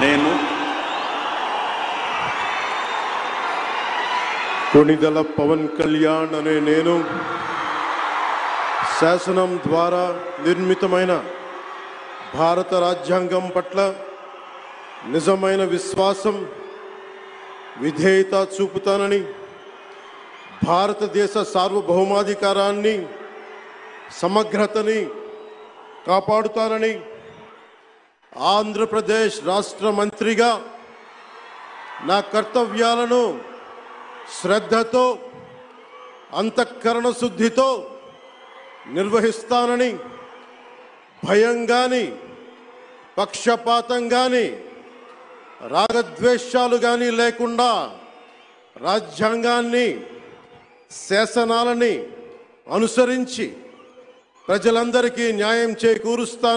నేను కొణిదెల పవన్ కళ్యాణ్ అనే నేను శాసనం ద్వారా నిర్మితమైన భారత రాజ్యాంగం పట్ల నిజమైన విశ్వాసం విధేయత చూపుతానని భారతదేశ సార్వభౌమాధికారాన్ని సమగ్రతని కాపాడుతానని ఆంధ్రప్రదేశ్ రాష్ట్ర మంత్రిగా నా కర్తవ్యాలను శ్రద్ధతో అంతఃకరణ శుద్ధితో నిర్వహిస్తానని భయం గాని పక్షపాతం గాని రాగద్వేషాలు గాని లేకుండా రాజ్యాంగాన్ని శాసనాలని అనుసరించి ప్రజలందరికీ న్యాయం చేకూరుస్తాను.